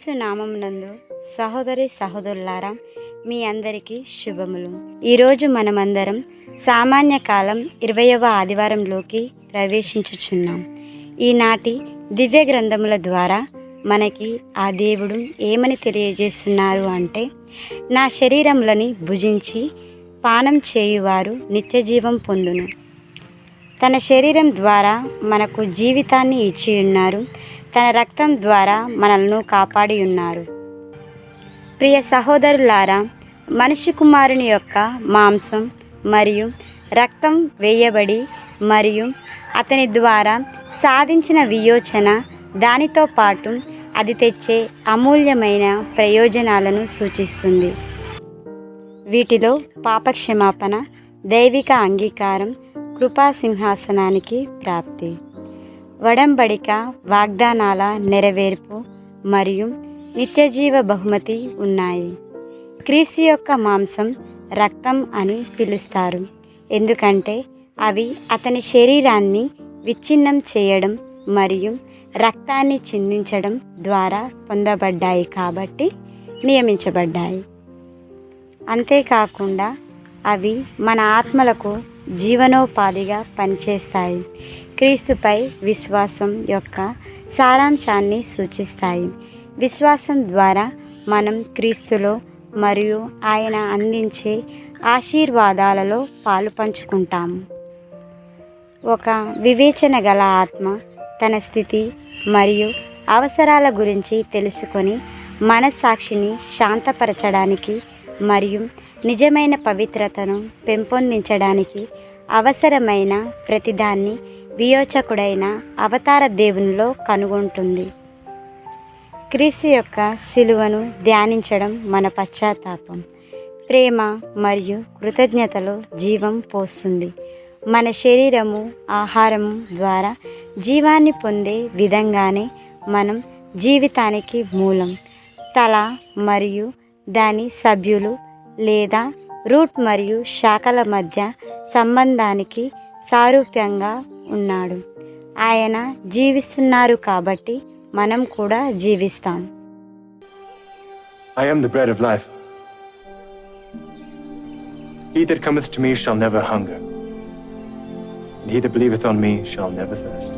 యేసు నామమునందు సహోదరి సహోదరులారా, మీ అందరికీ శుభములు. ఈరోజు మనమందరం సామాన్య కాలం 20వ ఆదివారంలోకి ప్రవేశించుచున్నాం. ఈనాటి దివ్య గ్రంథముల ద్వారా మనకి ఆ దేవుడు ఏమని తెలియజేస్తున్నారు అంటే, నా శరీరములని భుజించి పానం చేయువారు నిత్యజీవం పొందును. తన శరీరం ద్వారా మనకు జీవితాన్ని ఇచ్చి ఉన్నారు. తన రక్తం ద్వారా మనల్ని కాపాడి ఉన్నారు. ప్రియ సహోదరులారా, మనిషి కుమారుని యొక్క మాంసం మరియు రక్తం వేయబడి మరియు అతని ద్వారా సాధించిన వియోచన, దానితో పాటు అది తెచ్చే అమూల్యమైన ప్రయోజనాలను సూచిస్తుంది. వీటిలో పాపక్షమాపణ, దైవిక అంగీకారం, కృపా సింహాసనానికి ప్రాప్తి, వడంబడిక వాగ్దానాల నెరవేర్పు మరియు నిత్యజీవ బహుమతి ఉన్నాయి. క్రీస్తు యొక్క మాంసం రక్తం అని పిలుస్తారు, ఎందుకంటే అవి అతని శరీరాన్ని విచ్ఛిన్నం చేయడం మరియు రక్తాన్ని చిందించడం ద్వారా పొందబడ్డాయి కాబట్టి నియమించబడ్డాయి. అంతేకాకుండా అవి మన ఆత్మలకు జీవనోపాధిగా పనిచేస్తాయి. క్రీస్తుపై విశ్వాసం యొక్క సారాంశాన్ని సూచిస్తాయి. విశ్వాసం ద్వారా మనం క్రీస్తులో మరియు ఆయన అందించే ఆశీర్వాదాలలో పాలు పంచుకుంటాము. ఒక వివేచన గల ఆత్మ తన స్థితి మరియు అవసరాల గురించి తెలుసుకొని మనస్సాక్షిని శాంతపరచడానికి మరియు నిజమైన పవిత్రతను పెంపొందించడానికి అవసరమైన ప్రతిదాన్ని వియోచకుడైన అవతార దేవునిలో కనుగొంటుంది. క్రీస్తు యొక్క శిలువను ధ్యానించడం మన పశ్చాత్తాపం, ప్రేమ మరియు కృతజ్ఞతలో జీవం పోస్తుంది. మన శరీరము, ఆహారము ద్వారా జీవాన్ని పొందే విధంగానే మనం జీవితానికి మూలం, తల మరియు దాని సభ్యులు లేదా రూట్ మరియు శాఖల మధ్య సంబంధానికి సారూప్యంగా ఉన్నాడు. ఆయన జీవిస్తున్నారు కాబట్టి మనం కూడా జీవిస్తాం. I am the bread of life. He that cometh to me shall never hunger, and he that believeth on me shall never thirst.